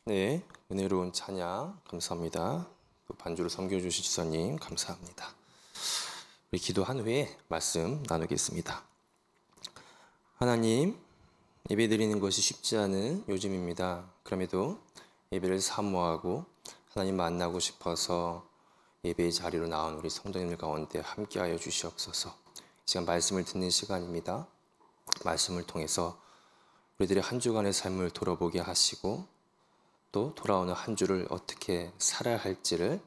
네, 은혜로운 찬양 감사합니다. 또 반주로 섬겨주신 지사님 감사합니다. 우리 기도한 후에 말씀 나누겠습니다. 하나님, 예배 드리는 것이 쉽지 않은 요즘입니다. 그럼에도 예배를 사모하고 하나님 만나고 싶어서 예배의 자리로 나온 우리 성도님들 가운데 함께하여 주시옵소서. 지금 말씀을 듣는 시간입니다. 말씀을 통해서 우리들의 한 주간의 삶을 돌아보게 하시고 또 돌아오는 한 주를 어떻게 살아야 할지를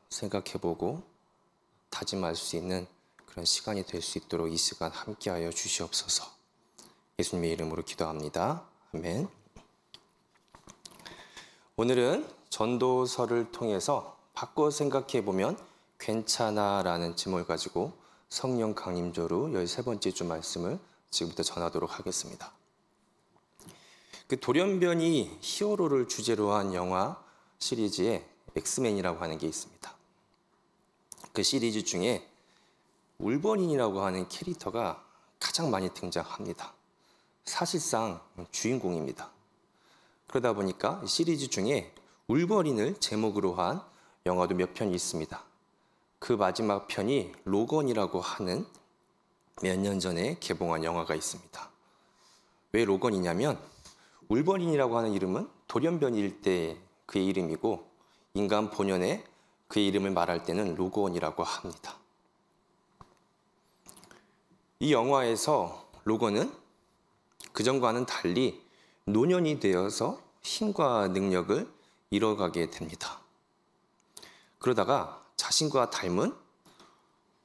생각해보고 다짐할 수 있는 그런 시간이 될 수 있도록 이 시간 함께하여 주시옵소서. 예수님의 이름으로 기도합니다. 아멘. 오늘은 전도서를 통해서 바꿔 생각해보면 괜찮아라는 제목을 가지고 성령 강림조로 13번째 주 말씀을 지금부터 전하도록 하겠습니다. 그 돌연변이 히어로를 주제로 한 영화 시리즈에 엑스맨이라고 하는 게 있습니다. 그 시리즈 중에 울버린이라고 하는 캐릭터가 가장 많이 등장합니다. 사실상 주인공입니다. 그러다 보니까 시리즈 중에 울버린을 제목으로 한 영화도 몇 편이 있습니다. 그 마지막 편이 로건이라고 하는 몇 년 전에 개봉한 영화가 있습니다. 왜 로건이냐면 울버린이라고 하는 이름은 돌연변이일 때 그의 이름이고 인간 본연의 그의 이름을 말할 때는 로건이라고 합니다. 이 영화에서 로건은 그전과는 달리 노년이 되어서 힘과 능력을 잃어가게 됩니다. 그러다가 자신과 닮은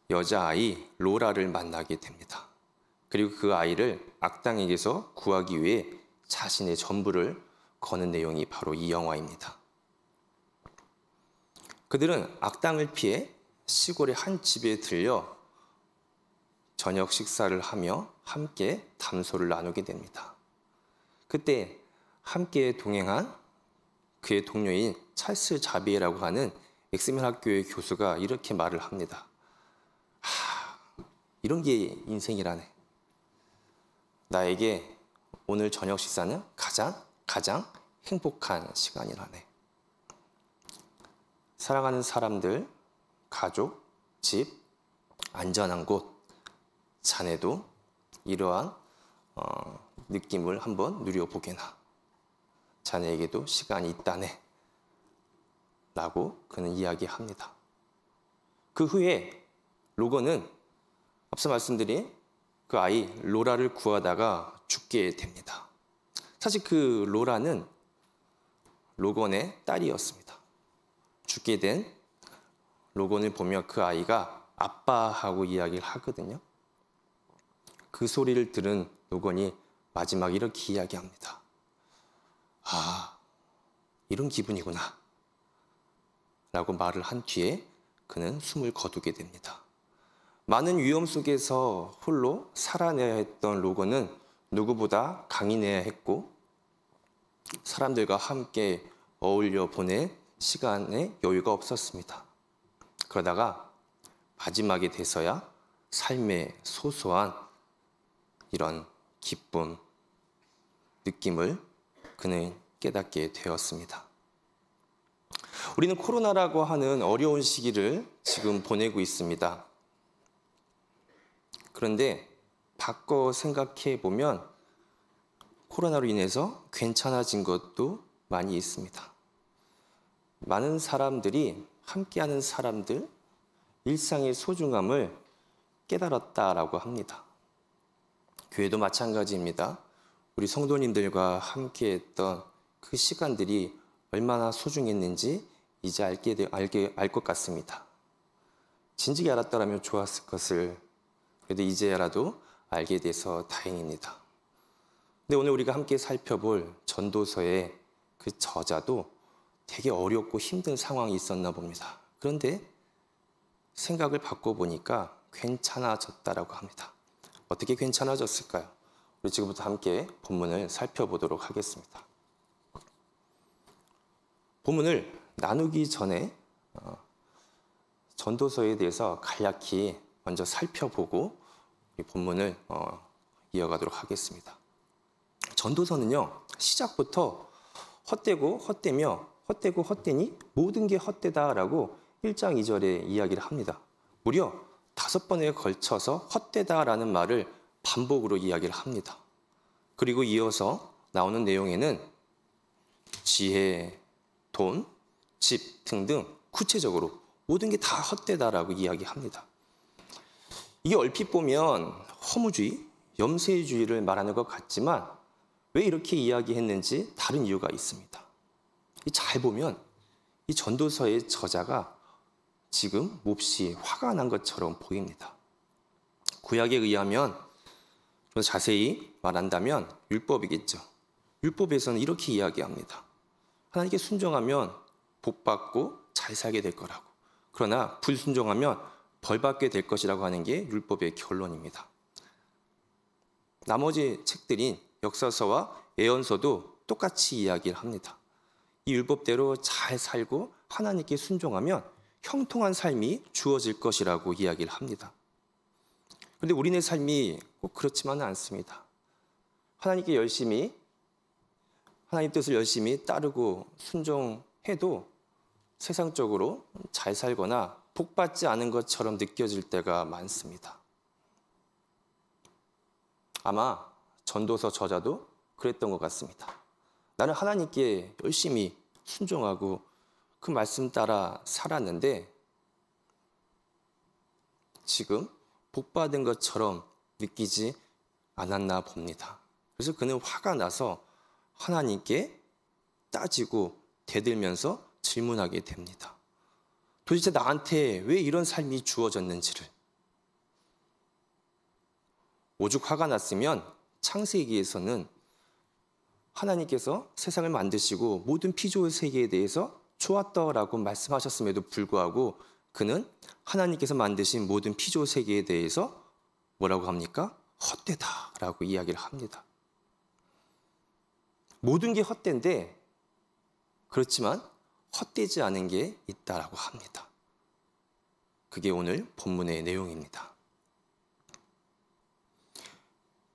여자아이 로라를 만나게 됩니다. 그리고 그 아이를 악당에게서 구하기 위해 자신의 전부를 거는 내용이 바로 이 영화입니다. 그들은 악당을 피해 시골의 한 집에 들려 저녁 식사를 하며 함께 담소를 나누게 됩니다. 그때 함께 동행한 그의 동료인 찰스 자비에라고 하는 엑스맨 학교의 교수가 이렇게 말을 합니다. 이런 게 인생이라네. 나에게 오늘 저녁 식사는 가장 행복한 시간이라네. 사랑하는 사람들, 가족, 집, 안전한 곳, 자네도 이러한 느낌을 한번 누려보게나. 자네에게도 시간이 있다네. 라고 그는 이야기합니다. 그 후에 로건은 앞서 말씀드린 그 아이 로라를 구하다가 죽게 됩니다. 사실 그 로라는 로건의 딸이었습니다. 죽게 된 로건을 보며 그 아이가 아빠하고 이야기를 하거든요. 그 소리를 들은 로건이 마지막 이렇게 이야기합니다. 이런 기분이구나. 라고 말을 한 뒤에 그는 숨을 거두게 됩니다. 많은 위험 속에서 홀로 살아내야 했던 로건은 누구보다 강인해야 했고 사람들과 함께 어울려 보낼 시간에 여유가 없었습니다. 그러다가 마지막에 돼서야 삶의 소소한 이런 기쁨, 느낌을 그는 깨닫게 되었습니다. 우리는 코로나라고 하는 어려운 시기를 지금 보내고 있습니다. 그런데 바꿔 생각해 보면 코로나로 인해서 괜찮아진 것도 많이 있습니다. 많은 사람들이 함께하는 사람들, 일상의 소중함을 깨달았다라고 합니다. 교회도 마찬가지입니다. 우리 성도님들과 함께했던 그 시간들이 얼마나 소중했는지 이제 알 것 같습니다. 진즉에 알았더라면 좋았을 것을 그래도 이제야라도 알게 돼서 다행입니다. 근데 오늘 우리가 함께 살펴볼 전도서의 그 저자도 되게 어렵고 힘든 상황이 있었나 봅니다. 그런데 생각을 바꿔보니까 괜찮아졌다라고 합니다. 어떻게 괜찮아졌을까요? 우리 지금부터 함께 본문을 살펴보도록 하겠습니다. 본문을 나누기 전에 전도서에 대해서 간략히 먼저 살펴보고 이 본문을 이어가도록 하겠습니다. 전도서는요, 시작부터 헛되고 헛되며 헛되고 헛되니 모든 게 헛되다라고 1장 2절에 이야기를 합니다. 무려 5번에 걸쳐서 헛되다라는 말을 반복으로 이야기를 합니다. 그리고 이어서 나오는 내용에는 지혜, 돈, 집 등등 구체적으로 모든 게 다 헛되다라고 이야기합니다. 이게 얼핏 보면 허무주의, 염세주의를 말하는 것 같지만 왜 이렇게 이야기했는지 다른 이유가 있습니다. 잘 보면 이 전도서의 저자가 지금 몹시 화가 난 것처럼 보입니다. 구약에 의하면 좀 자세히 말한다면 율법이겠죠. 율법에서는 이렇게 이야기합니다. 하나님께 순종하면 복받고 잘 살게 될 거라고. 그러나 불순종하면 벌받게 될 것이라고 하는 게 율법의 결론입니다. 나머지 책들인 역사서와 예언서도 똑같이 이야기를 합니다. 이 율법대로 잘 살고 하나님께 순종하면 형통한 삶이 주어질 것이라고 이야기를 합니다. 그런데 우리네 삶이 꼭 그렇지만은 않습니다. 하나님께 열심히, 하나님 뜻을 열심히 따르고 순종해도 세상적으로 잘 살거나 복받지 않은 것처럼 느껴질 때가 많습니다. 아마 전도서 저자도 그랬던 것 같습니다. 나는 하나님께 열심히 순종하고 그 말씀 따라 살았는데 지금 복받은 것처럼 느끼지 않았나 봅니다. 그래서 그는 화가 나서 하나님께 따지고 대들면서 질문하게 됩니다. 도대체 나한테 왜 이런 삶이 주어졌는지를. 오죽 화가 났으면 창세기에서는 하나님께서 세상을 만드시고 모든 피조의 세계에 대해서 좋았다라고 말씀하셨음에도 불구하고 그는 하나님께서 만드신 모든 피조 세계에 대해서 뭐라고 합니까? 헛되다라고 이야기를 합니다. 모든 게 헛된데 그렇지만 헛되지 않은 게 있다라고 합니다. 그게 오늘 본문의 내용입니다.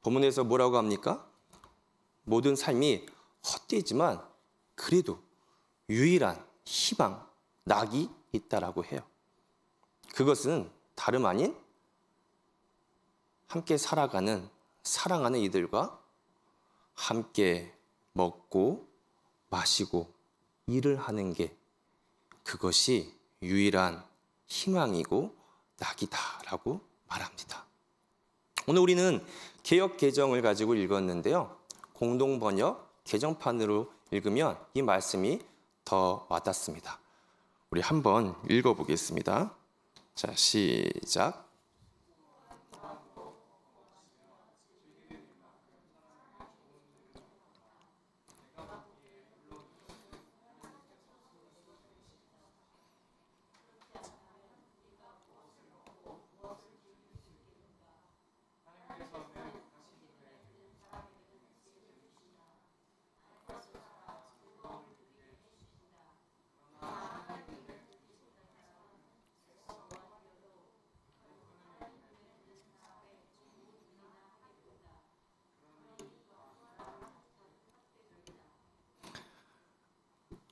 본문에서 뭐라고 합니까? 모든 삶이 헛되지만 그래도 유일한 희망, 낙이 있다라고 해요. 그것은 다름 아닌 함께 살아가는, 사랑하는 이들과 함께 먹고 마시고 일을 하는 게 그것이 유일한 희망이고 낙이다라고 말합니다. 오늘 우리는 개역 개정을 가지고 읽었는데요. 공동번역 개정판으로 읽으면 이 말씀이 더 와닿습니다. 우리 한번 읽어보겠습니다. 자, 시작.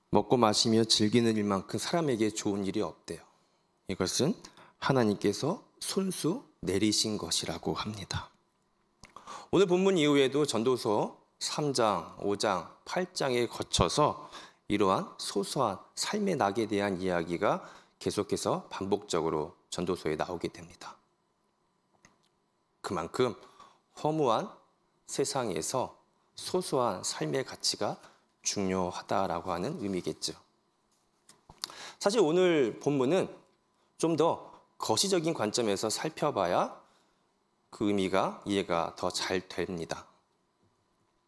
먹고 마시며 즐기는 일만큼 사람에게 좋은 일이 없대요. 이것은 하나님께서 손수 내리신 것이라고 합니다. 오늘 본문 이후에도 전도서 3장, 5장, 8장에 거쳐서 이러한 소소한 삶의 낙에 대한 이야기가 계속해서 반복적으로 전도서에 나오게 됩니다. 그만큼 허무한 세상에서 소소한 삶의 가치가 중요하다라고 하는 의미겠죠. 사실 오늘 본문은 좀 더 거시적인 관점에서 살펴봐야 그 의미가 이해가 더 잘 됩니다.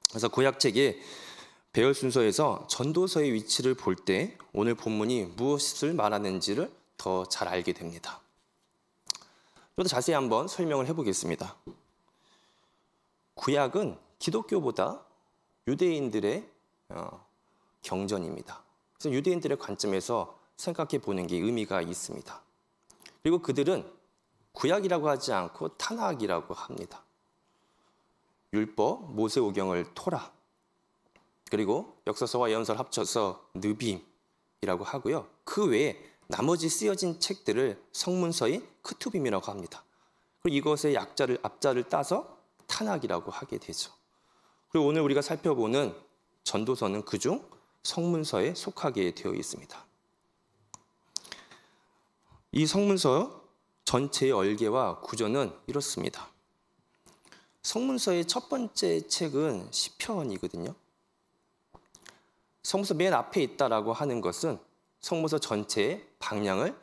그래서 구약책의 배열 순서에서 전도서의 위치를 볼 때 오늘 본문이 무엇을 말하는지를 더 잘 알게 됩니다. 좀 더 자세히 한번 설명을 해보겠습니다. 구약은 기독교보다 유대인들의 경전입니다. 그래서 유대인들의 관점에서 생각해 보는 게 의미가 있습니다. 그리고 그들은 구약이라고 하지 않고 타낙이라고 합니다. 율법, 모세오경을 토라, 그리고 역서서와 예언서를 합쳐서 느빔이라고 하고요. 그 외에 나머지 쓰여진 책들을 성문서의 크투빔이라고 합니다. 그리고 이것의 앞자를 따서 타낙이라고 하게 되죠. 그리고 오늘 우리가 살펴보는 전도서는 그중 성문서에 속하게 되어 있습니다. 이 성문서 전체의 얼개와 구조는 이렇습니다. 성문서의 첫 번째 책은 시편이거든요. 성문서 맨 앞에 있다라고 하는 것은 성문서 전체의 방향을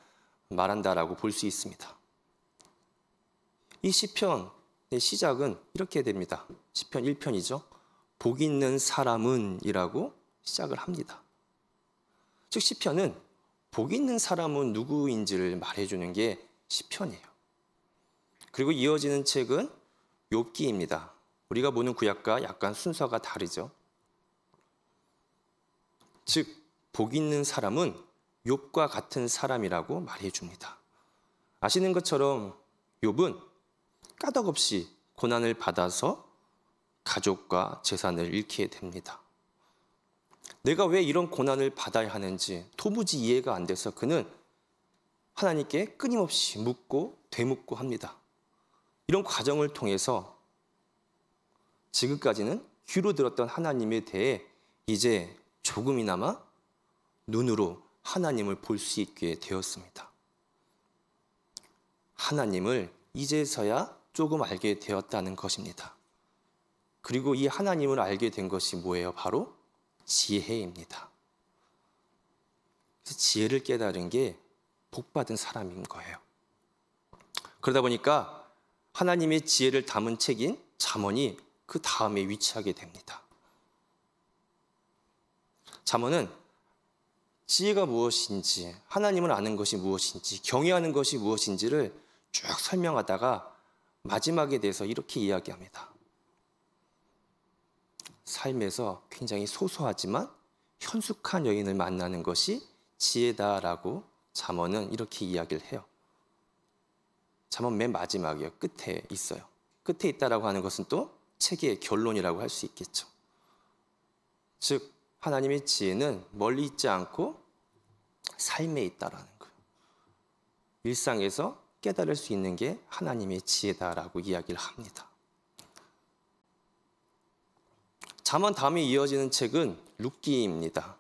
말한다라고 볼 수 있습니다. 이 시편의 시작은 이렇게 됩니다. 시편 1편이죠. 복 있는 사람은 이라고 시작을 합니다. 즉 시편은 복 있는 사람은 누구인지를 말해주는 게 시편이에요. 그리고 이어지는 책은 욥기입니다. 우리가 보는 구약과 약간 순서가 다르죠. 즉 복 있는 사람은 욥과 같은 사람이라고 말해줍니다. 아시는 것처럼 욥은 까닭없이 고난을 받아서 가족과 재산을 잃게 됩니다. 내가 왜 이런 고난을 받아야 하는지 도무지 이해가 안 돼서 그는 하나님께 끊임없이 묻고 되묻고 합니다. 이런 과정을 통해서 지금까지는 귀로 들었던 하나님에 대해 이제 조금이나마 눈으로 하나님을 볼 수 있게 되었습니다. 하나님을 이제서야 조금 알게 되었다는 것입니다. 그리고 이 하나님을 알게 된 것이 뭐예요? 바로 지혜입니다. 그래서 지혜를 깨달은 게 복받은 사람인 거예요. 그러다 보니까 하나님의 지혜를 담은 책인 잠언이 그 다음에 위치하게 됩니다. 잠언은 지혜가 무엇인지, 하나님을 아는 것이 무엇인지, 경외하는 것이 무엇인지를 쭉 설명하다가 마지막에 대해서 이렇게 이야기합니다. 삶에서 굉장히 소소하지만 현숙한 여인을 만나는 것이 지혜다라고 잠언은 이렇게 이야기를 해요. 잠언 맨 마지막이에요. 끝에 있어요. 끝에 있다라고 하는 것은 또 책의 결론이라고 할 수 있겠죠. 즉 하나님의 지혜는 멀리 있지 않고 삶에 있다라는 거예요. 일상에서 깨달을 수 있는 게 하나님의 지혜다라고 이야기를 합니다. 잠언 다음에 이어지는 책은 룻기입니다.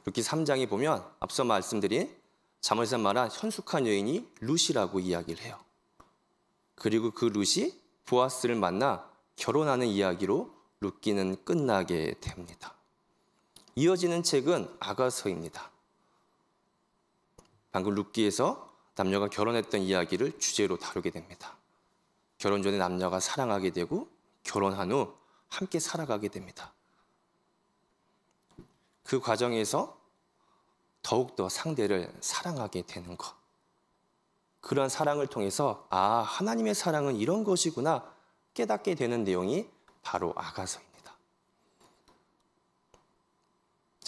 룻기 3장에 보면 앞서 말씀드린 잠언에서 말한 현숙한 여인이 룻이라고 이야기를 해요. 그리고 그 룻이 보아스를 만나 결혼하는 이야기로 룻기는 끝나게 됩니다. 이어지는 책은 아가서입니다. 방금 룻기에서 남녀가 결혼했던 이야기를 주제로 다루게 됩니다. 결혼 전에 남녀가 사랑하게 되고 결혼한 후 함께 살아가게 됩니다. 그 과정에서 더욱더 상대를 사랑하게 되는 것. 그러한 사랑을 통해서 하나님의 사랑은 이런 것이구나 깨닫게 되는 내용이 바로 아가서입니다.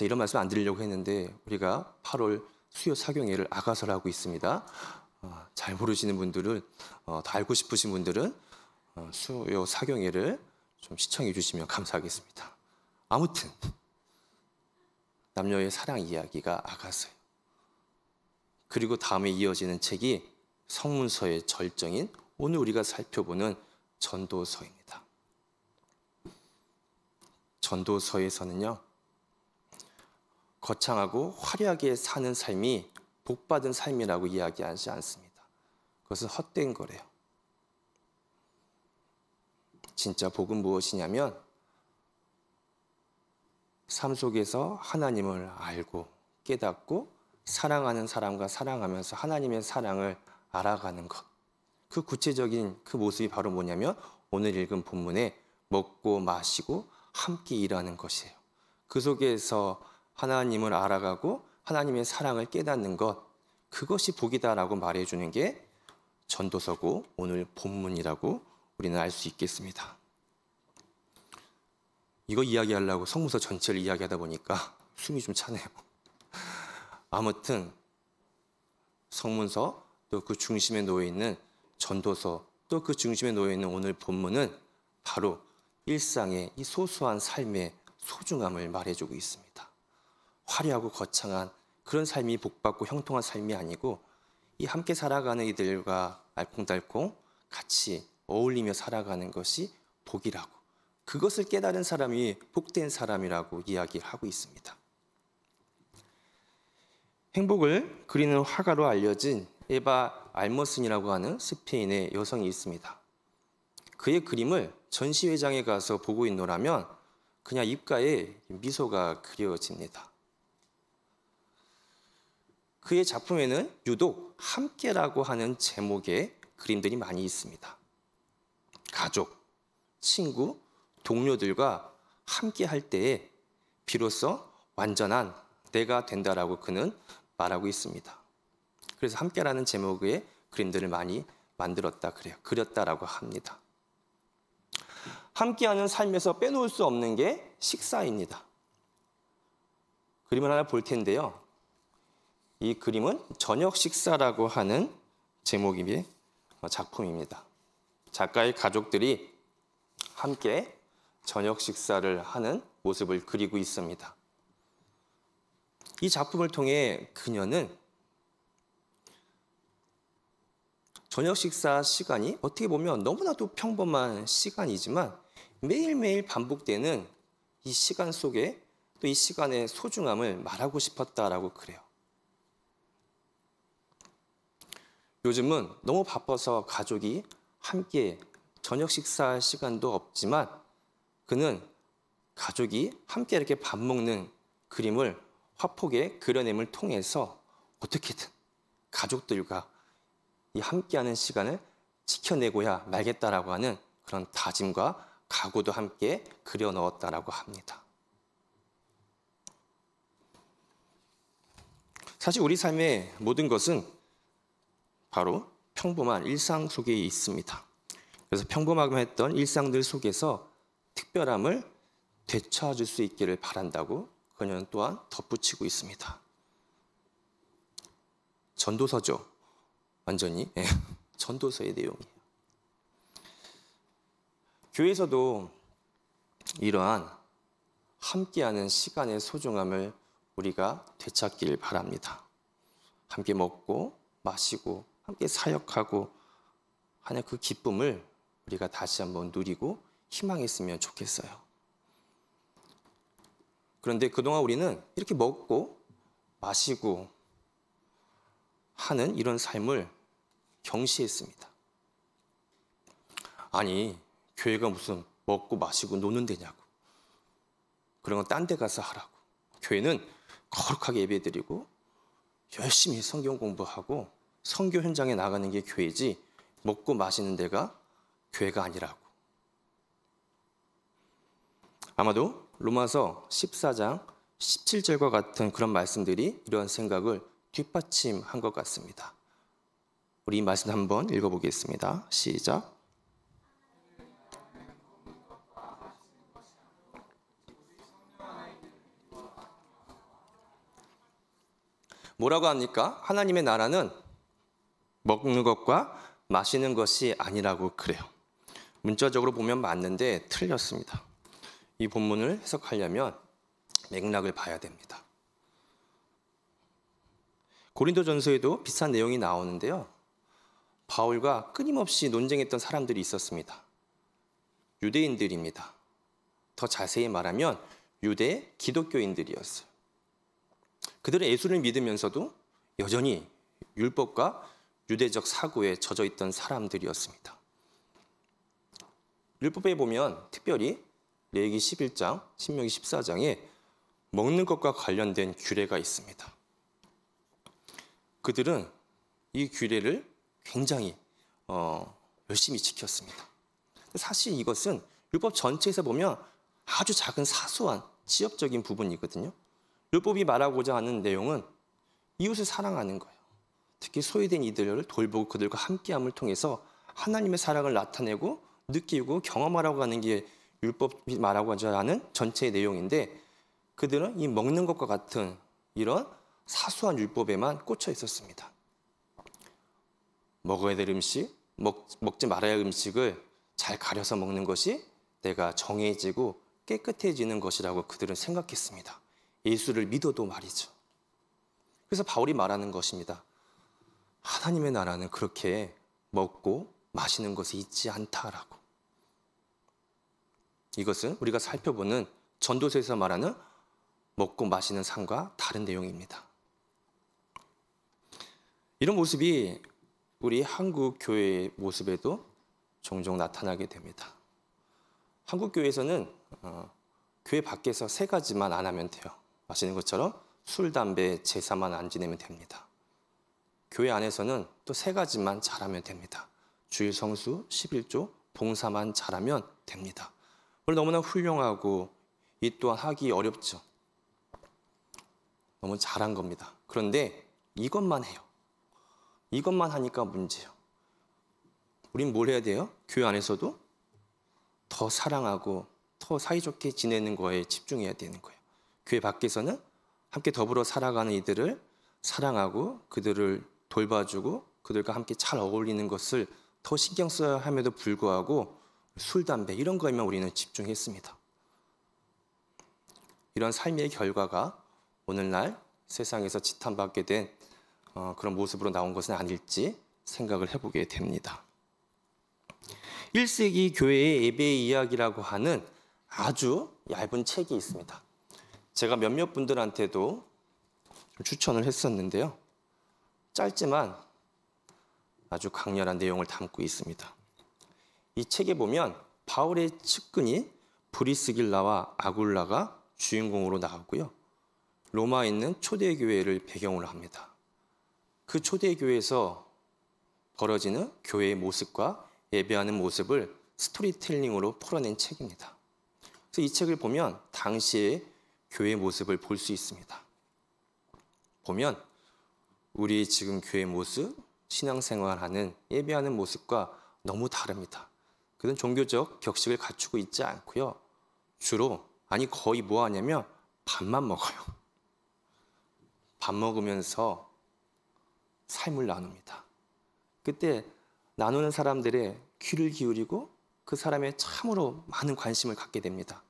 이런 말씀 안 드리려고 했는데 우리가 8월 수요 사경회를 아가서로 하고 있습니다. 잘 모르시는 분들은, 더 알고 싶으신 분들은 수요 사경회를 좀 시청해 주시면 감사하겠습니다. 아무튼 남녀의 사랑 이야기가 아가서예요. 그리고 다음에 이어지는 책이 성문서의 절정인 오늘 우리가 살펴보는 전도서입니다. 전도서에서는요, 거창하고 화려하게 사는 삶이 복받은 삶이라고 이야기하지 않습니다. 그것은 헛된 거래요. 진짜 복은 무엇이냐면 삶 속에서 하나님을 알고 깨닫고 사랑하는 사람과 사랑하면서 하나님의 사랑을 알아가는 것. 그 구체적인 그 모습이 바로 뭐냐면 오늘 읽은 본문에 먹고 마시고 함께 일하는 것이에요. 그 속에서 하나님을 알아가고 하나님의 사랑을 깨닫는 것, 그것이 복이다라고 말해주는 게 전도서고 오늘 본문이라고 우리는 알 수 있겠습니다. 이거 이야기하려고 성문서 전체를 이야기하다 보니까 숨이 좀 차네요. 아무튼 성문서 또 그 중심에 놓여 있는 전도서 또 그 중심에 놓여 있는 오늘 본문은 바로 일상의 이 소소한 삶의 소중함을 말해주고 있습니다. 화려하고 거창한 그런 삶이 복받고 형통한 삶이 아니고 이 함께 살아가는 이들과 알콩달콩 같이 어울리며 살아가는 것이 복이라고, 그것을 깨달은 사람이 복된 사람이라고 이야기를 하고 있습니다. 행복을 그리는 화가로 알려진 에바 알머슨이라고 하는 스페인의 여성이 있습니다. 그의 그림을 전시회장에 가서 보고 있노라면 그냥 입가에 미소가 그려집니다. 그의 작품에는 유독 함께라고 하는 제목의 그림들이 많이 있습니다. 가족, 친구, 동료들과 함께 할 때에 비로소 완전한 내가 된다라고 그는 말하고 있습니다. 그래서 함께라는 제목의 그림들을 많이 만들었다 그래요. 그렸다라고 합니다. 함께하는 삶에서 빼놓을 수 없는 게 식사입니다. 그림을 하나 볼 텐데요. 이 그림은 저녁 식사라고 하는 제목의 작품입니다. 작가의 가족들이 함께 저녁 식사를 하는 모습을 그리고 있습니다. 이 작품을 통해 그녀는 저녁 식사 시간이 어떻게 보면 너무나도 평범한 시간이지만 매일매일 반복되는 이 시간 속에 또 이 시간의 소중함을 말하고 싶었다라고 그래요. 요즘은 너무 바빠서 가족이 함께 저녁 식사 시간도 없지만 그는 가족이 함께 이렇게 밥 먹는 그림을 화폭에 그려냄을 통해서 어떻게든 가족들과 이 함께하는 시간을 지켜내고야 말겠다라고 하는 그런 다짐과 각오도 함께 그려 넣었다라고 합니다. 사실 우리 삶의 모든 것은 바로 평범한 일상 속에 있습니다. 그래서 평범하게 했던 일상들 속에서 특별함을 되찾을 수 있기를 바란다고 그녀는 또한 덧붙이고 있습니다. 전도서죠. 완전히 전도서의 내용이에요. 교회에서도 이러한 함께하는 시간의 소중함을 우리가 되찾기를 바랍니다. 함께 먹고 마시고 함께 사역하고 하는 그 기쁨을 우리가 다시 한번 누리고 희망했으면 좋겠어요. 그런데 그동안 우리는 이렇게 먹고 마시고 하는 이런 삶을 경시했습니다. 아니, 교회가 무슨 먹고 마시고 노는 데냐고. 그런 건 딴 데 가서 하라고. 교회는 거룩하게 예배드리고 열심히 성경 공부하고 선교 현장에 나가는 게 교회지 먹고 마시는 데가 교회가 아니라고. 아마도 로마서 14장 17절과 같은 그런 말씀들이 이러한 생각을 뒷받침한 것 같습니다. 우리 이 말씀 한번 읽어보겠습니다. 시작. 뭐라고 합니까? 하나님의 나라는 먹는 것과 마시는 것이 아니라고 그래요. 문자적으로 보면 맞는데 틀렸습니다. 이 본문을 해석하려면 맥락을 봐야 됩니다. 고린도전서에도 비슷한 내용이 나오는데요. 바울과 끊임없이 논쟁했던 사람들이 있었습니다. 유대인들입니다. 더 자세히 말하면 유대 기독교인들이었어요. 그들은 예수를 믿으면서도 여전히 율법과 유대적 사고에 젖어 있던 사람들이었습니다. 율법에 보면 특별히 레위기 11장, 신명기 14장에 먹는 것과 관련된 규례가 있습니다. 그들은 이 규례를 굉장히 열심히 지켰습니다. 사실 이것은 율법 전체에서 보면 아주 작은 사소한 지역적인 부분이거든요. 율법이 말하고자 하는 내용은 이웃을 사랑하는 거예요. 특히 소외된 이들을 돌보고 그들과 함께함을 통해서 하나님의 사랑을 나타내고 느끼고 경험하라고 하는 게 율법이 말하고자 하는 전체의 내용인데 그들은 이 먹는 것과 같은 이런 사소한 율법에만 꽂혀 있었습니다. 먹어야 될 음식, 먹지 말아야 할 음식을 잘 가려서 먹는 것이 내가 정해지고 깨끗해지는 것이라고 그들은 생각했습니다. 예수를 믿어도 말이죠. 그래서 바울이 말하는 것입니다. 하나님의 나라는 그렇게 먹고 마시는 것이 있지 않다라고. 이것은 우리가 살펴보는 전도서에서 말하는 먹고 마시는 삶과 다른 내용입니다. 이런 모습이 우리 한국 교회의 모습에도 종종 나타나게 됩니다. 한국 교회에서는 교회 밖에서 세 가지만 안 하면 돼요. 아시는 것처럼 술, 담배, 제사만 안 지내면 됩니다. 교회 안에서는 또 세 가지만 잘하면 됩니다. 주일 성수, 11조, 봉사만 잘하면 됩니다. 물론 너무나 훌륭하고 이 또한 하기 어렵죠. 너무 잘한 겁니다. 그런데 이것만 해요. 이것만 하니까 문제예요. 우린 뭘 해야 돼요? 교회 안에서도 더 사랑하고 더 사이좋게 지내는 거에 집중해야 되는 거예요. 교회 밖에서는 함께 더불어 살아가는 이들을 사랑하고 그들을 돌봐주고 그들과 함께 잘 어울리는 것을 더 신경 써야 함에도 불구하고 술, 담배 이런 거에만 우리는 집중했습니다. 이런 삶의 결과가 오늘날 세상에서 지탄받게 된 그런 모습으로 나온 것은 아닐지 생각을 해보게 됩니다. 1세기 교회의 예배의 이야기라고 하는 아주 얇은 책이 있습니다. 제가 몇몇 분들한테도 좀 추천을 했었는데요. 짧지만 아주 강렬한 내용을 담고 있습니다. 이 책에 보면 바울의 측근인 브리스길라와 아굴라가 주인공으로 나오고요. 로마에 있는 초대교회를 배경으로 합니다. 그 초대교회에서 벌어지는 교회의 모습과 예배하는 모습을 스토리텔링으로 풀어낸 책입니다. 그래서 이 책을 보면 당시의 교회의 모습을 볼 수 있습니다. 보면 우리 지금 교회 모습, 신앙생활하는 예배하는 모습과 너무 다릅니다. 그들은 종교적 격식을 갖추고 있지 않고요. 주로 거의 뭐 하냐면 밥만 먹어요. 밥 먹으면서 삶을 나눕니다. 그때 나누는 사람들의 귀를 기울이고 그 사람의 참으로 많은 관심을 갖게 됩니다.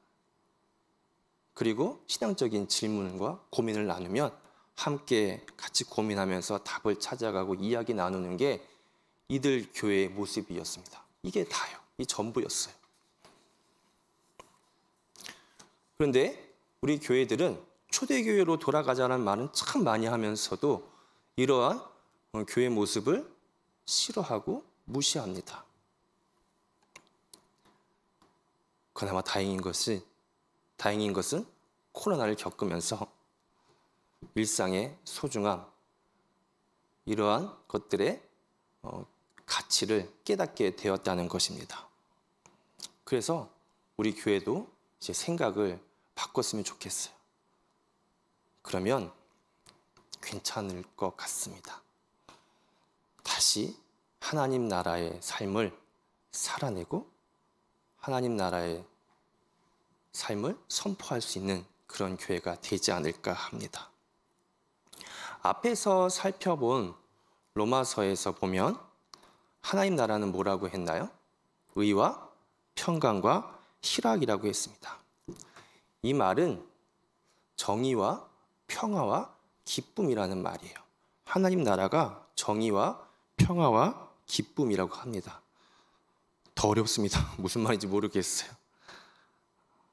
그리고 신앙적인 질문과 고민을 나누면 함께 같이 고민하면서 답을 찾아가고 이야기 나누는 게 이들 교회의 모습이었습니다. 이게 다요. 이 전부였어요. 그런데 우리 교회들은 초대교회로 돌아가자는 말은 참 많이 하면서도 이러한 교회 모습을 싫어하고 무시합니다. 그나마 다행인 것은 코로나를 겪으면서 일상의 소중함, 이러한 것들의 가치를 깨닫게 되었다는 것입니다. 그래서 우리 교회도 이제 생각을 바꿨으면 좋겠어요. 그러면 괜찮을 것 같습니다. 다시 하나님 나라의 삶을 살아내고 하나님 나라의 삶을 선포할 수 있는 그런 교회가 되지 않을까 합니다. 앞에서 살펴본 로마서에서 보면 하나님 나라는 뭐라고 했나요? 의와 평강과 희락이라고 했습니다. 이 말은 정의와 평화와 기쁨이라는 말이에요. 하나님 나라가 정의와 평화와 기쁨이라고 합니다. 더 어렵습니다. 무슨 말인지 모르겠어요.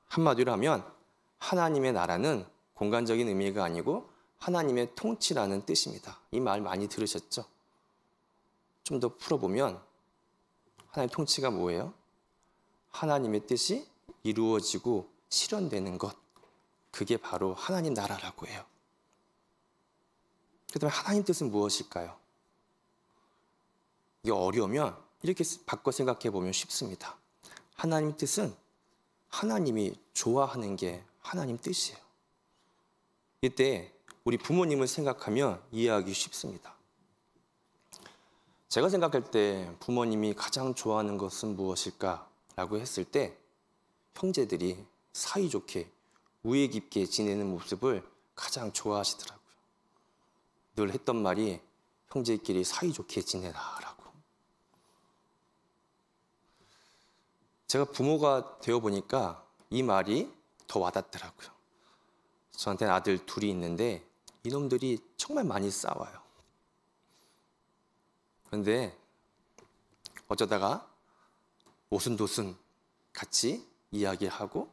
한마디로 하면 하나님의 나라는 공간적인 의미가 아니고 하나님의 통치라는 뜻입니다. 이 말 많이 들으셨죠? 좀 더 풀어보면 하나님의 통치가 뭐예요? 하나님의 뜻이 이루어지고 실현되는 것. 그게 바로 하나님 나라라고 해요. 그렇다면 하나님 뜻은 무엇일까요? 이게 어려우면 이렇게 바꿔 생각해 보면 쉽습니다. 하나님 뜻은 하나님이 좋아하는 게 하나님 뜻이에요. 이때 우리 부모님을 생각하면 이해하기 쉽습니다. 제가 생각할 때 부모님이 가장 좋아하는 것은 무엇일까라고 했을 때 형제들이 사이좋게 우애 깊게 지내는 모습을 가장 좋아하시더라고요. 늘 했던 말이 형제끼리 사이좋게 지내라라고. 제가 부모가 되어 보니까 이 말이 더 와닿더라고요. 저한테는 아들 둘이 있는데 이놈들이 정말 많이 싸워요. 그런데 어쩌다가 오순도순 같이 이야기하고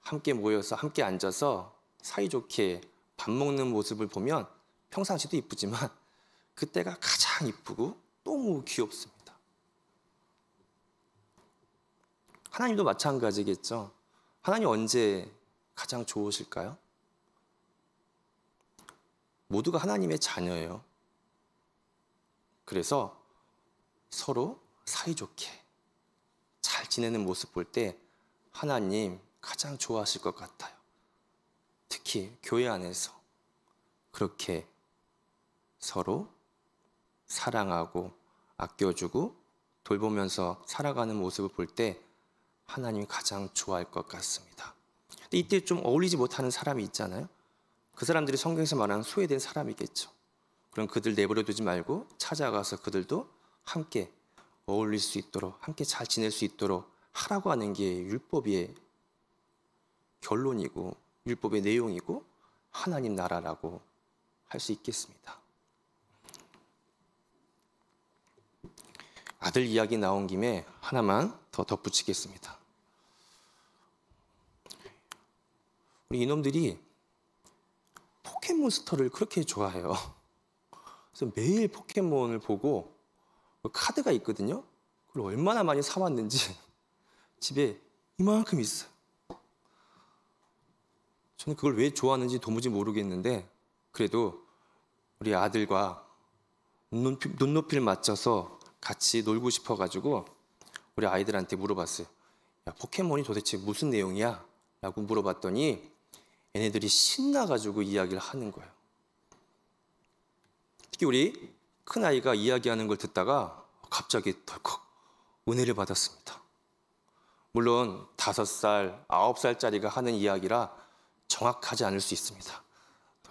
함께 모여서 함께 앉아서 사이좋게 밥 먹는 모습을 보면 평상시도 이쁘지만 그때가 가장 이쁘고 너무 귀엽습니다. 하나님도 마찬가지겠죠. 하나님 언제 가장 좋으실까요? 모두가 하나님의 자녀예요. 그래서 서로 사이좋게 잘 지내는 모습 볼 때 하나님 가장 좋아하실 것 같아요. 특히 교회 안에서 그렇게 서로 사랑하고 아껴주고 돌보면서 살아가는 모습을 볼 때 하나님이 가장 좋아할 것 같습니다. 근데 이때 좀 어울리지 못하는 사람이 있잖아요. 그 사람들이 성경에서 말하는 소외된 사람이겠죠. 그럼 그들 내버려 두지 말고 찾아가서 그들도 함께 어울릴 수 있도록, 함께 잘 지낼 수 있도록 하라고 하는 게 율법의 결론이고 율법의 내용이고 하나님 나라라고 할 수 있겠습니다. 아들 이야기 나온 김에 하나만 더 덧붙이겠습니다. 우리 이놈들이 포켓몬스터를 그렇게 좋아해요. 그래서 매일 포켓몬을 보고 카드가 있거든요. 그걸 얼마나 많이 사왔는지 집에 이만큼 있어요. 저는 그걸 왜 좋아하는지 도무지 모르겠는데 그래도 우리 아들과 눈높이를 맞춰서 같이 놀고 싶어가지고 우리 아이들한테 물어봤어요. 야, 포켓몬이 도대체 무슨 내용이야? 라고 물어봤더니 얘네들이 신나가지고 이야기를 하는 거예요. 특히 우리 큰아이가 이야기하는 걸 듣다가 갑자기 덜컥 은혜를 받았습니다. 물론 5살, 9살짜리가 하는 이야기라 정확하지 않을 수 있습니다.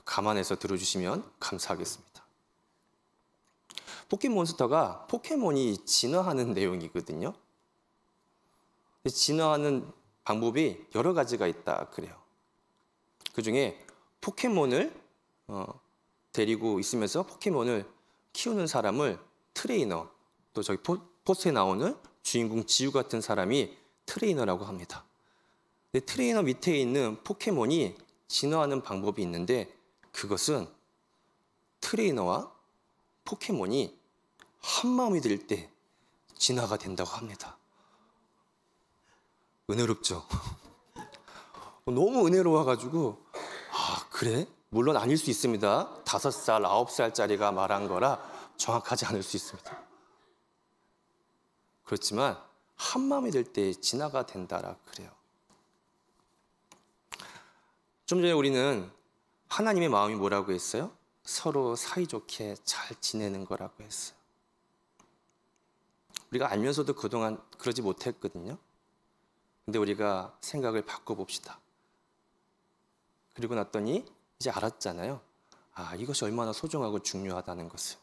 감안해서 들어주시면 감사하겠습니다. 포켓몬스터가 포켓몬이 진화하는 내용이거든요. 진화하는 방법이 여러 가지가 있다 그래요. 그 중에 포켓몬을 데리고 있으면서 포켓몬을 키우는 사람을 트레이너, 또 저기 포스에 나오는 주인공 지우 같은 사람이 트레이너라고 합니다. 근데 트레이너 밑에 있는 포켓몬이 진화하는 방법이 있는데 그것은 트레이너와 포켓몬이 한마음이 될 때 진화가 된다고 합니다. 은혜롭죠? 너무 은혜로워가지고 아 그래? 물론 아닐 수 있습니다. 5살, 9살짜리가 말한 거라 정확하지 않을 수 있습니다. 그렇지만 한마음이 될 때 진화가 된다라 그래요. 좀 전에 우리는 하나님의 마음이 뭐라고 했어요? 서로 사이좋게 잘 지내는 거라고 했어요. 우리가 알면서도 그동안 그러지 못했거든요. 근데 우리가 생각을 바꿔봅시다. 그리고 났더니 이제 알았잖아요. 아, 이것이 얼마나 소중하고 중요하다는 것을.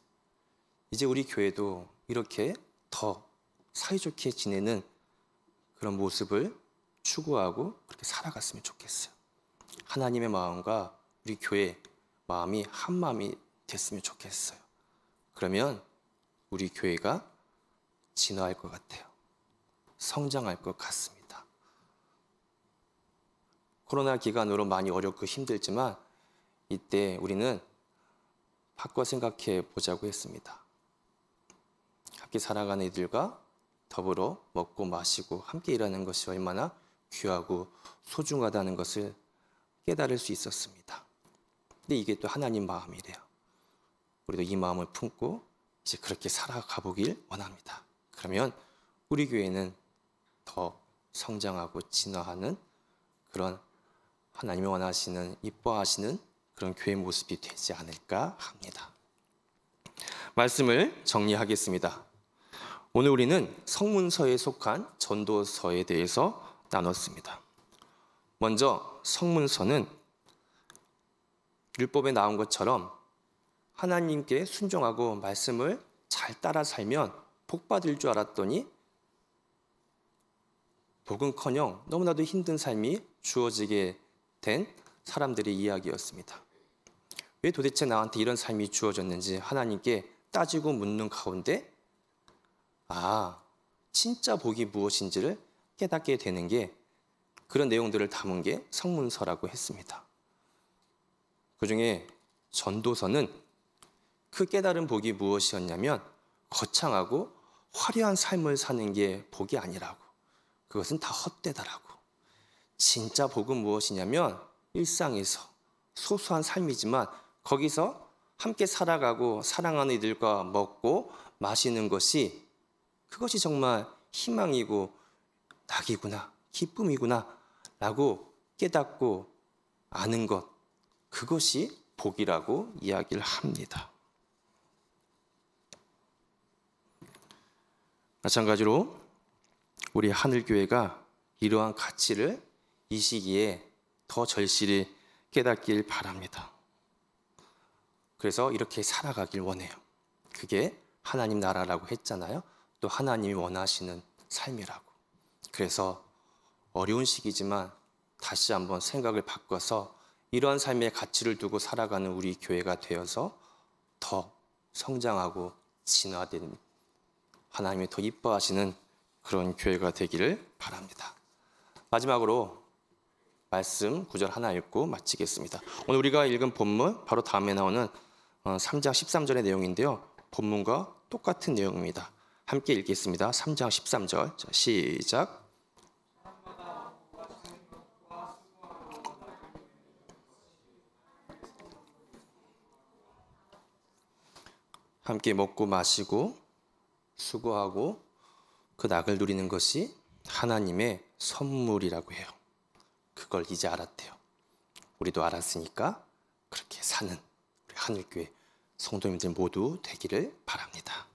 이제 우리 교회도 이렇게 더 사이좋게 지내는 그런 모습을 추구하고 그렇게 살아갔으면 좋겠어요. 하나님의 마음과 우리 교회 마음이 한 마음이 됐으면 좋겠어요. 그러면 우리 교회가 진화할 것 같아요. 성장할 것 같습니다. 코로나 기간으로 많이 어렵고 힘들지만 이때 우리는 바꿔 생각해 보자고 했습니다. 함께 살아가는 이들과 더불어 먹고 마시고 함께 일하는 것이 얼마나 귀하고 소중하다는 것을 깨달을 수 있었습니다. 근데 이게 또 하나님 마음이래요. 우리도 이 마음을 품고 이제 그렇게 살아가 보길 원합니다. 그러면 우리 교회는 더 성장하고 진화하는 그런 하나님이 원하시는, 이뻐하시는 그런 교회 모습이 되지 않을까 합니다. 말씀을 정리하겠습니다. 오늘 우리는 성문서에 속한 전도서에 대해서 나눴습니다. 먼저 성문서는 율법에 나온 것처럼 하나님께 순종하고 말씀을 잘 따라 살면 복 받을 줄 알았더니 복은커녕 너무나도 힘든 삶이 주어지게 된 사람들의 이야기였습니다. 왜 도대체 나한테 이런 삶이 주어졌는지 하나님께 따지고 묻는 가운데 진짜 복이 무엇인지를 깨닫게 되는 게 그런 내용들을 담은 게 성문서라고 했습니다. 그중에 전도서는 그 깨달은 복이 무엇이었냐면 거창하고 화려한 삶을 사는 게 복이 아니라고. 그것은 다 헛되다라고. 진짜 복은 무엇이냐면 일상에서 소소한 삶이지만 거기서 함께 살아가고 사랑하는 이들과 먹고 마시는 것이 그것이 정말 희망이고 낙이구나, 기쁨이구나 라고 깨닫고 아는 것, 그것이 복이라고 이야기를 합니다. 마찬가지로 우리 하늘교회가 이러한 가치를 이 시기에 더 절실히 깨닫길 바랍니다. 그래서 이렇게 살아가길 원해요. 그게 하나님 나라라고 했잖아요. 또 하나님이 원하시는 삶이라고. 그래서 어려운 시기지만 다시 한번 생각을 바꿔서 이러한 삶의 가치를 두고 살아가는 우리 교회가 되어서 더 성장하고 진화되는, 하나님이 더 이뻐하시는 그런 교회가 되기를 바랍니다. 마지막으로 말씀 구절 하나 읽고 마치겠습니다. 오늘 우리가 읽은 본문 바로 다음에 나오는 3장 13절의 내용인데요. 본문과 똑같은 내용입니다. 함께 읽겠습니다. 3장 13절. 자, 시작. 함께 먹고 마시고 수고하고 그 낙을 누리는 것이 하나님의 선물이라고 해요. 그걸 이제 알았대요. 우리도 알았으니까 그렇게 사는 우리 하늘교회 성도님들 모두 되기를 바랍니다.